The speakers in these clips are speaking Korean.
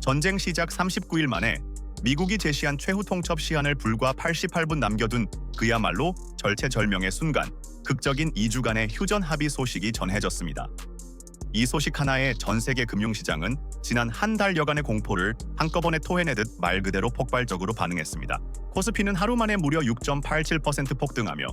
전쟁 시작 39일 만에 미국이 제시한 최후 통첩 시한을 불과 88분 남겨둔 그야말로 절체절명의 순간, 극적인 2주간의 휴전 합의 소식이 전해졌습니다. 이 소식 하나에 전 세계 금융시장은 지난 한 달여간의 공포를 한꺼번에 토해내듯 말 그대로 폭발적으로 반응했습니다. 코스피는 하루 만에 무려 6.87% 폭등하며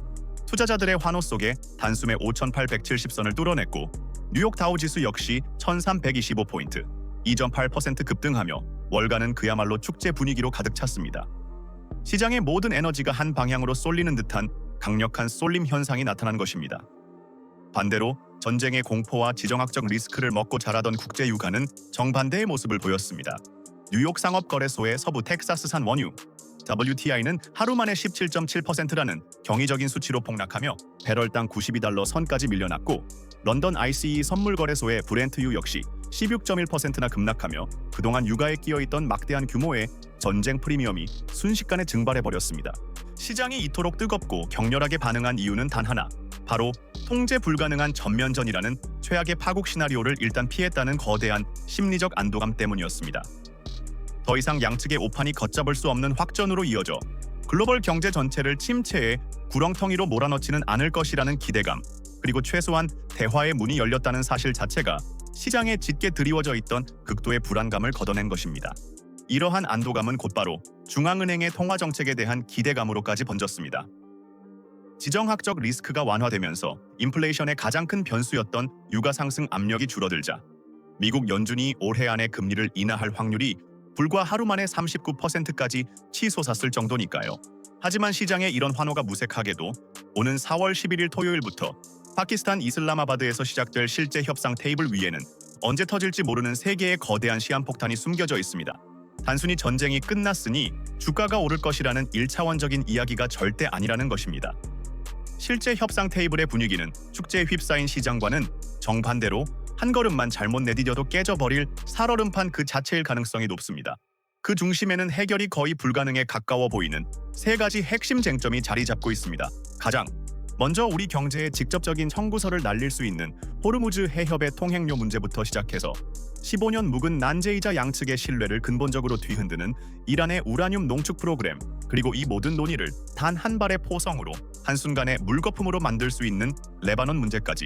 투자자들의 환호 속에 단숨에 5,870선을 뚫어냈고 뉴욕 다우지수 역시 1,325포인트, 2.8% 급등하며 월가는 그야말로 축제 분위기로 가득 찼습니다. 시장의 모든 에너지가 한 방향으로 쏠리는 듯한 강력한 쏠림 현상이 나타난 것입니다. 반대로 전쟁의 공포와 지정학적 리스크를 먹고 자라던 국제 유가는 정반대의 모습을 보였습니다. 뉴욕 상업거래소의 서부 텍사스산 원유 WTI는 하루 만에 17.7%라는 경이적인 수치로 폭락하며 배럴당 92달러 선까지 밀려났고, 런던 ICE 선물거래소의 브렌트유 역시 16.1%나 급락하며 그동안 유가에 끼어있던 막대한 규모의 전쟁 프리미엄이 순식간에 증발해버렸습니다. 시장이 이토록 뜨겁고 격렬하게 반응한 이유는 단 하나, 바로 통제 불가능한 전면전이라는 최악의 파국 시나리오를 일단 피했다는 거대한 심리적 안도감 때문이었습니다. 더 이상 양측의 오판이 걷잡을 수 없는 확전으로 이어져 글로벌 경제 전체를 침체의 구렁텅이로 몰아넣지는 않을 것이라는 기대감, 그리고 최소한 대화의 문이 열렸다는 사실 자체가 시장에 짙게 드리워져 있던 극도의 불안감을 걷어낸 것입니다. 이러한 안도감은 곧바로 중앙은행의 통화정책에 대한 기대감으로까지 번졌습니다. 지정학적 리스크가 완화되면서 인플레이션의 가장 큰 변수였던 유가 상승 압력이 줄어들자 미국 연준이 올해 안에 금리를 인하할 확률이 불과 하루 만에 39%까지 치솟았을 정도니까요. 하지만 시장의 이런 환호가 무색하게도 오는 4월 11일 토요일부터 파키스탄 이슬라마바드에서 시작될 실제 협상 테이블 위에는 언제 터질지 모르는 세계의 거대한 시한폭탄이 숨겨져 있습니다. 단순히 전쟁이 끝났으니 주가가 오를 것이라는 1차원적인 이야기가 절대 아니라는 것입니다. 실제 협상 테이블의 분위기는 축제에 휩싸인 시장과는 정반대로 한 걸음만 잘못 내디뎌도 깨져버릴 살얼음판 그 자체일 가능성이 높습니다. 그 중심에는 해결이 거의 불가능에 가까워 보이는 세 가지 핵심 쟁점이 자리 잡고 있습니다. 가장 먼저 우리 경제에 직접적인 청구서를 날릴 수 있는 호르무즈 해협의 통행료 문제부터 시작해서 15년 묵은 난제이자 양측의 신뢰를 근본적으로 뒤흔드는 이란의 우라늄 농축 프로그램, 그리고 이 모든 논의를 단 한 발의 포성으로 한순간에 물거품으로 만들 수 있는 레바논 문제까지,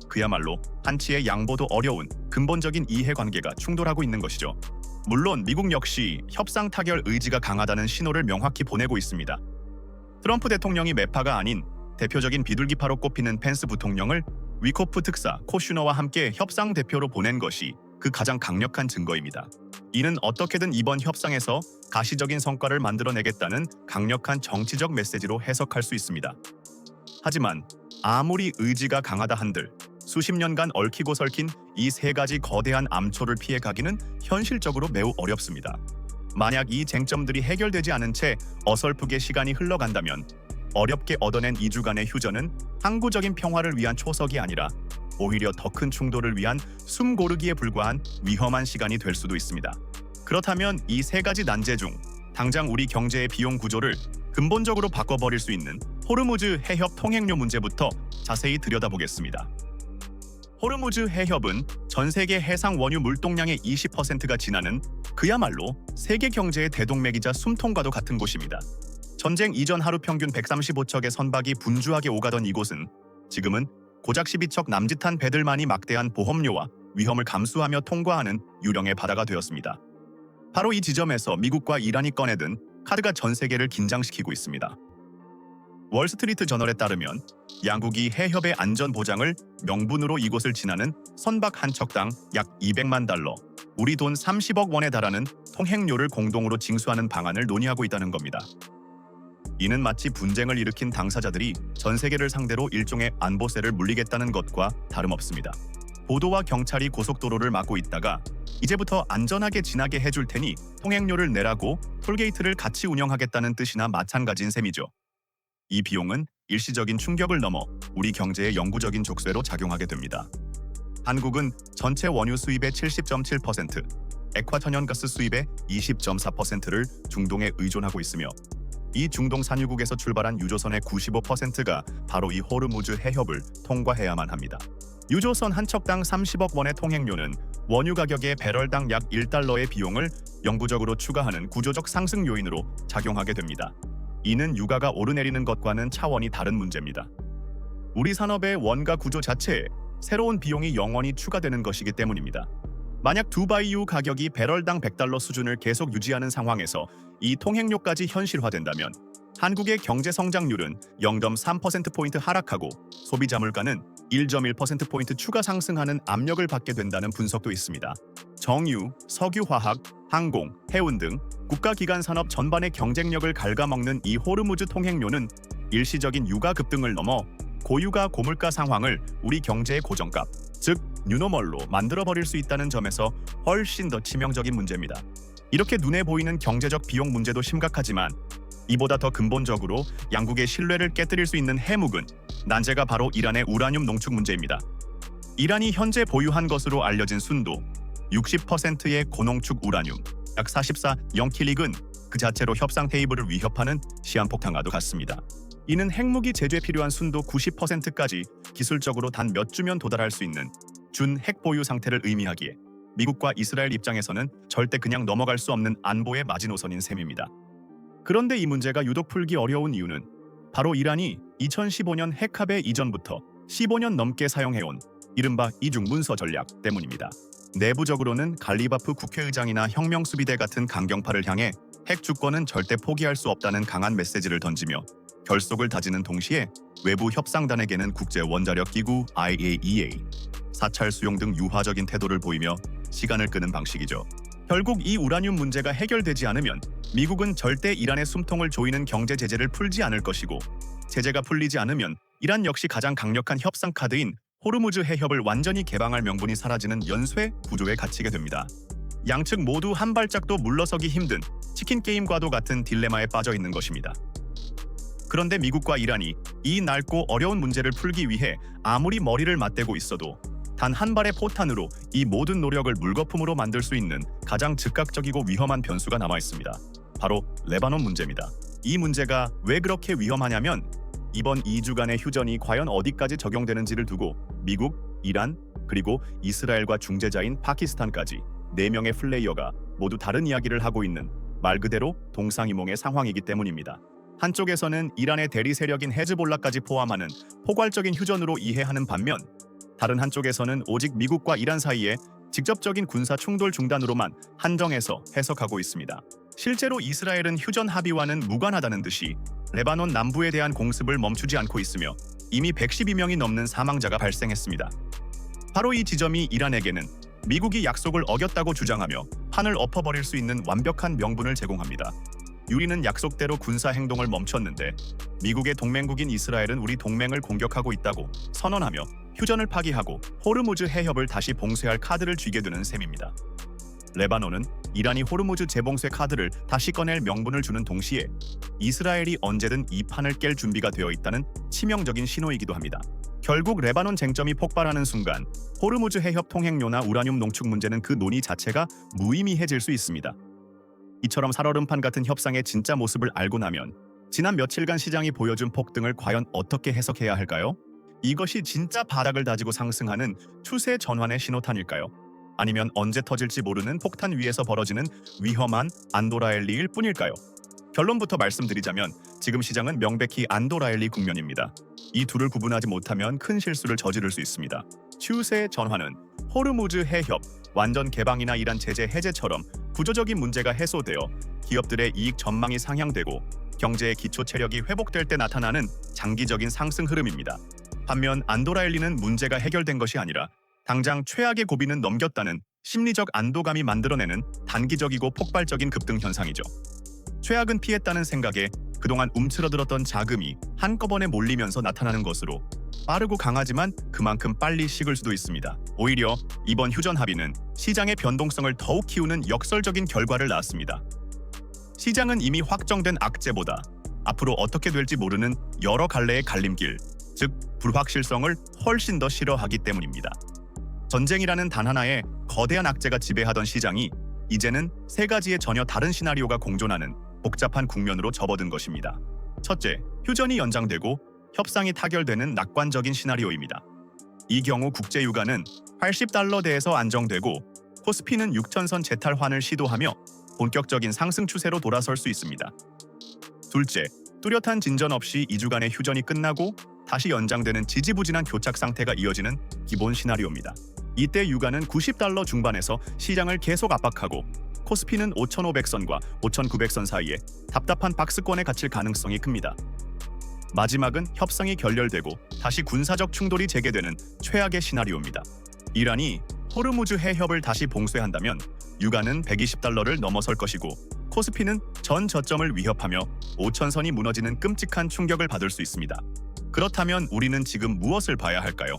그야말로 한치의 양보도 어려운 근본적인 이해관계가 충돌하고 있는 것이죠. 물론 미국 역시 협상 타결 의지가 강하다는 신호를 명확히 보내고 있습니다. 트럼프 대통령이 매파가 아닌 대표적인 비둘기파로 꼽히는 펜스 부통령을 위코프 특사 코슈너와 함께 협상 대표로 보낸 것이 그 가장 강력한 증거입니다. 이는 어떻게든 이번 협상에서 가시적인 성과를 만들어내겠다는 강력한 정치적 메시지로 해석할 수 있습니다. 하지만 아무리 의지가 강하다 한들 수십 년간 얽히고 설킨 이 세 가지 거대한 암초를 피해가기는 현실적으로 매우 어렵습니다. 만약 이 쟁점들이 해결되지 않은 채 어설프게 시간이 흘러간다면 어렵게 얻어낸 2주간의 휴전은 항구적인 평화를 위한 초석이 아니라 오히려 더 큰 충돌을 위한 숨 고르기에 불과한 위험한 시간이 될 수도 있습니다. 그렇다면 이 세 가지 난제 중 당장 우리 경제의 비용 구조를 근본적으로 바꿔버릴 수 있는 호르무즈 해협 통행료 문제부터 자세히 들여다보겠습니다. 호르무즈 해협은 전 세계 해상 원유 물동량의 20%가 지나는 그야말로 세계 경제의 대동맥이자 숨통과도 같은 곳입니다. 전쟁 이전 하루 평균 135척의 선박이 분주하게 오가던 이곳은 지금은 고작 12척 남짓한 배들만이 막대한 보험료와 위험을 감수하며 통과하는 유령의 바다가 되었습니다. 바로 이 지점에서 미국과 이란이 꺼내든 카드가 전 세계를 긴장시키고 있습니다. 월스트리트 저널에 따르면 양국이 해협의 안전 보장을 명분으로 이곳을 지나는 선박 한 척당 약 200만 달러, 우리 돈 30억 원에 달하는 통행료를 공동으로 징수하는 방안을 논의하고 있다는 겁니다. 이는 마치 분쟁을 일으킨 당사자들이 전 세계를 상대로 일종의 안보세를 물리겠다는 것과 다름없습니다. 보도와 경찰이 고속도로를 막고 있다가 이제부터 안전하게 지나게 해줄 테니 통행료를 내라고 톨게이트를 같이 운영하겠다는 뜻이나 마찬가지인 셈이죠. 이 비용은 일시적인 충격을 넘어 우리 경제의 영구적인 족쇄로 작용하게 됩니다. 한국은 전체 원유 수입의 70.7%, 액화천연가스 수입의 20.4%를 중동에 의존하고 있으며 이 중동 산유국에서 출발한 유조선의 95%가 바로 이 호르무즈 해협을 통과해야만 합니다. 유조선 한 척당 30억 원의 통행료는 원유 가격의 배럴당 약 1달러의 비용을 영구적으로 추가하는 구조적 상승 요인으로 작용하게 됩니다. 이는 유가가 오르내리는 것과는 차원이 다른 문제입니다. 우리 산업의 원가 구조 자체에 새로운 비용이 영원히 추가되는 것이기 때문입니다. 만약 두바이유 가격이 배럴당 $100 수준을 계속 유지하는 상황에서 이 통행료까지 현실화된다면 한국의 경제 성장률은 0.3%포인트 하락하고 소비자 물가는 1.1%포인트 추가 상승하는 압력을 받게 된다는 분석도 있습니다. 정유, 석유화학, 항공, 해운 등 국가기관 산업 전반의 경쟁력을 갉아먹는 이 호르무즈 통행료는 일시적인 유가 급등을 넘어 고유가 고물가 상황을 우리 경제의 고정값, 즉 뉴노멀로 만들어버릴 수 있다는 점에서 훨씬 더 치명적인 문제입니다. 이렇게 눈에 보이는 경제적 비용 문제도 심각하지만 이보다 더 근본적으로 양국의 신뢰를 깨뜨릴 수 있는 해묵은 난제가 바로 이란의 우라늄 농축 문제입니다. 이란이 현재 보유한 것으로 알려진 순도 60%의 고농축 우라늄, 약 44.0킬릭은 그 자체로 협상 테이블을 위협하는 시한폭탄과도 같습니다. 이는 핵무기 제조에 필요한 순도 90%까지 기술적으로 단 몇 주면 도달할 수 있는 준 핵 보유 상태를 의미하기에 미국과 이스라엘 입장에서는 절대 그냥 넘어갈 수 없는 안보의 마지노선인 셈입니다. 그런데 이 문제가 유독 풀기 어려운 이유는 바로 이란이 2015년 핵합의 이전부터 15년 넘게 사용해온 이른바 이중 문서 전략 때문입니다. 내부적으로는 갈리바프 국회의장이나 혁명수비대 같은 강경파를 향해 핵 주권은 절대 포기할 수 없다는 강한 메시지를 던지며 결속을 다지는 동시에 외부 협상단에게는 국제 원자력 기구 IAEA, 사찰 수용 등 유화적인 태도를 보이며 시간을 끄는 방식이죠. 결국 이 우라늄 문제가 해결되지 않으면 미국은 절대 이란의 숨통을 조이는 경제 제재를 풀지 않을 것이고, 제재가 풀리지 않으면 이란 역시 가장 강력한 협상 카드인 호르무즈 해협을 완전히 개방할 명분이 사라지는 연쇄 구조에 갇히게 됩니다. 양측 모두 한 발짝도 물러서기 힘든 치킨 게임과도 같은 딜레마에 빠져 있는 것입니다. 그런데 미국과 이란이 이 넓고 어려운 문제를 풀기 위해 아무리 머리를 맞대고 있어도 단 한 발의 포탄으로 이 모든 노력을 물거품으로 만들 수 있는 가장 즉각적이고 위험한 변수가 남아 있습니다. 바로 레바논 문제입니다. 이 문제가 왜 그렇게 위험하냐면 이번 2주간의 휴전이 과연 어디까지 적용되는지를 두고 미국, 이란, 그리고 이스라엘과 중재자인 파키스탄까지 4명의 플레이어가 모두 다른 이야기를 하고 있는 말 그대로 동상이몽의 상황이기 때문입니다. 한쪽에서는 이란의 대리 세력인 헤즈볼라까지 포함하는 포괄적인 휴전으로 이해하는 반면 다른 한쪽에서는 오직 미국과 이란 사이에 직접적인 군사 충돌 중단으로만 한정해서 해석하고 있습니다. 실제로 이스라엘은 휴전 합의와는 무관하다는 듯이 레바논 남부에 대한 공습을 멈추지 않고 있으며 이미 112명이 넘는 사망자가 발생했습니다. 바로 이 지점이 이란에게는 미국이 약속을 어겼다고 주장하며 판을 엎어버릴 수 있는 완벽한 명분을 제공합니다. 우리는 약속대로 군사 행동을 멈췄는데 미국의 동맹국인 이스라엘은 우리 동맹을 공격하고 있다고 선언하며 휴전을 파기하고 호르무즈 해협을 다시 봉쇄할 카드를 쥐게 되는 셈입니다. 레바논은 이란이 호르무즈 재봉쇄 카드를 다시 꺼낼 명분을 주는 동시에 이스라엘이 언제든 이 판을 깰 준비가 되어 있다는 치명적인 신호이기도 합니다. 결국 레바논 쟁점이 폭발하는 순간 호르무즈 해협 통행료나 우라늄 농축 문제는 그 논의 자체가 무의미해질 수 있습니다. 이처럼 살얼음판 같은 협상의 진짜 모습을 알고 나면 지난 며칠간 시장이 보여준 폭등을 과연 어떻게 해석해야 할까요? 이것이 진짜 바닥을 다지고 상승하는 추세 전환의 신호탄일까요? 아니면 언제 터질지 모르는 폭탄 위에서 벌어지는 위험한 안도라엘리일 뿐일까요? 결론부터 말씀드리자면 지금 시장은 명백히 안도라엘리 국면입니다. 이 둘을 구분하지 못하면 큰 실수를 저지를 수 있습니다. 추세 전환은 호르무즈 해협 완전 개방이나 이란 제재 해제처럼 구조적인 문제가 해소되어 기업들의 이익 전망이 상향되고 경제의 기초 체력이 회복될 때 나타나는 장기적인 상승 흐름입니다. 반면 안도라엘리는 문제가 해결된 것이 아니라 당장 최악의 고비는 넘겼다는 심리적 안도감이 만들어내는 단기적이고 폭발적인 급등 현상이죠. 최악은 피했다는 생각에 그동안 움츠러들었던 자금이 한꺼번에 몰리면서 나타나는 것으로 빠르고 강하지만 그만큼 빨리 식을 수도 있습니다. 오히려 이번 휴전 합의는 시장의 변동성을 더욱 키우는 역설적인 결과를 낳았습니다. 시장은 이미 확정된 악재보다 앞으로 어떻게 될지 모르는 여러 갈래의 갈림길, 즉 불확실성을 훨씬 더 싫어하기 때문입니다. 전쟁이라는 단 하나의 거대한 악재가 지배하던 시장이 이제는 3가지의 전혀 다른 시나리오가 공존하는 복잡한 국면으로 접어든 것입니다. 첫째, 휴전이 연장되고 협상이 타결되는 낙관적인 시나리오입니다. 이 경우 국제유가는 $80대에서 안정되고 코스피는 6천선 재탈환을 시도하며 본격적인 상승 추세로 돌아설 수 있습니다. 둘째, 뚜렷한 진전 없이 2주간의 휴전이 끝나고 다시 연장되는 지지부진한 교착 상태가 이어지는 기본 시나리오입니다. 이때 유가는 90달러 중반에서 시장을 계속 압박하고 코스피는 5,500선과 5,900선 사이에 답답한 박스권에 갇힐 가능성이 큽니다. 마지막은 협상이 결렬되고 다시 군사적 충돌이 재개되는 최악의 시나리오입니다. 이란이 호르무즈 해협을 다시 봉쇄한다면 유가는 120달러를 넘어설 것이고 코스피는 전 저점을 위협하며 5,000선이 무너지는 끔찍한 충격을 받을 수 있습니다. 그렇다면 우리는 지금 무엇을 봐야 할까요?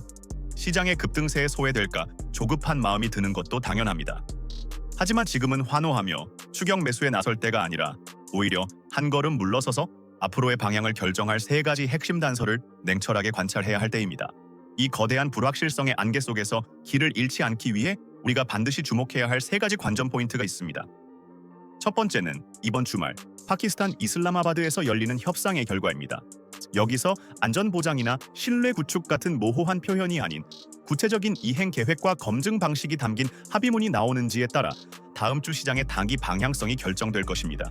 시장의 급등세에 소외될까 조급한 마음이 드는 것도 당연합니다. 하지만 지금은 환호하며 추격 매수에 나설 때가 아니라 오히려 한 걸음 물러서서 앞으로의 방향을 결정할 세 가지 핵심 단서를 냉철하게 관찰해야 할 때입니다. 이 거대한 불확실성의 안개 속에서 길을 잃지 않기 위해 우리가 반드시 주목해야 할 세 가지 관전 포인트가 있습니다. 첫 번째는 이번 주말 파키스탄 이슬라마바드에서 열리는 협상의 결과입니다. 여기서 안전보장이나 신뢰 구축 같은 모호한 표현이 아닌 구체적인 이행 계획과 검증 방식이 담긴 합의문이 나오는지에 따라 다음 주 시장의 단기 방향성이 결정될 것입니다.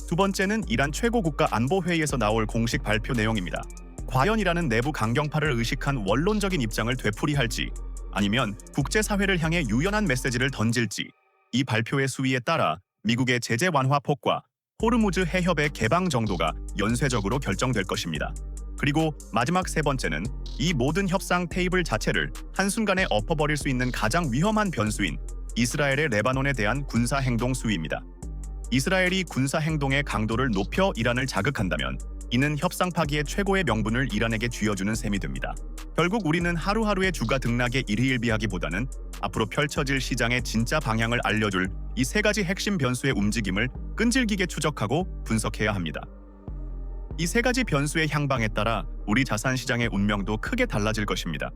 두 번째는 이란 최고국가 안보회의에서 나올 공식 발표 내용입니다. 과연 이란은 내부 강경파를 의식한 원론적인 입장을 되풀이할지 아니면 국제사회를 향해 유연한 메시지를 던질지 이 발표의 수위에 따라 미국의 제재 완화 폭과 호르무즈 해협의 개방 정도가 연쇄적으로 결정될 것입니다. 그리고 마지막 세 번째는 이 모든 협상 테이블 자체를 한순간에 엎어버릴 수 있는 가장 위험한 변수인 이스라엘의 레바논에 대한 군사 행동 수위입니다. 이스라엘이 군사 행동의 강도를 높여 이란을 자극한다면 이는 협상 파기의 최고의 명분을 이란에게 쥐어주는 셈이 됩니다. 결국 우리는 하루하루의 주가 등락에 일희일비하기보다는 앞으로 펼쳐질 시장의 진짜 방향을 알려줄 이 세 가지 핵심 변수의 움직임을 끈질기게 추적하고 분석해야 합니다. 이 세 가지 변수의 향방에 따라 우리 자산 시장의 운명도 크게 달라질 것입니다.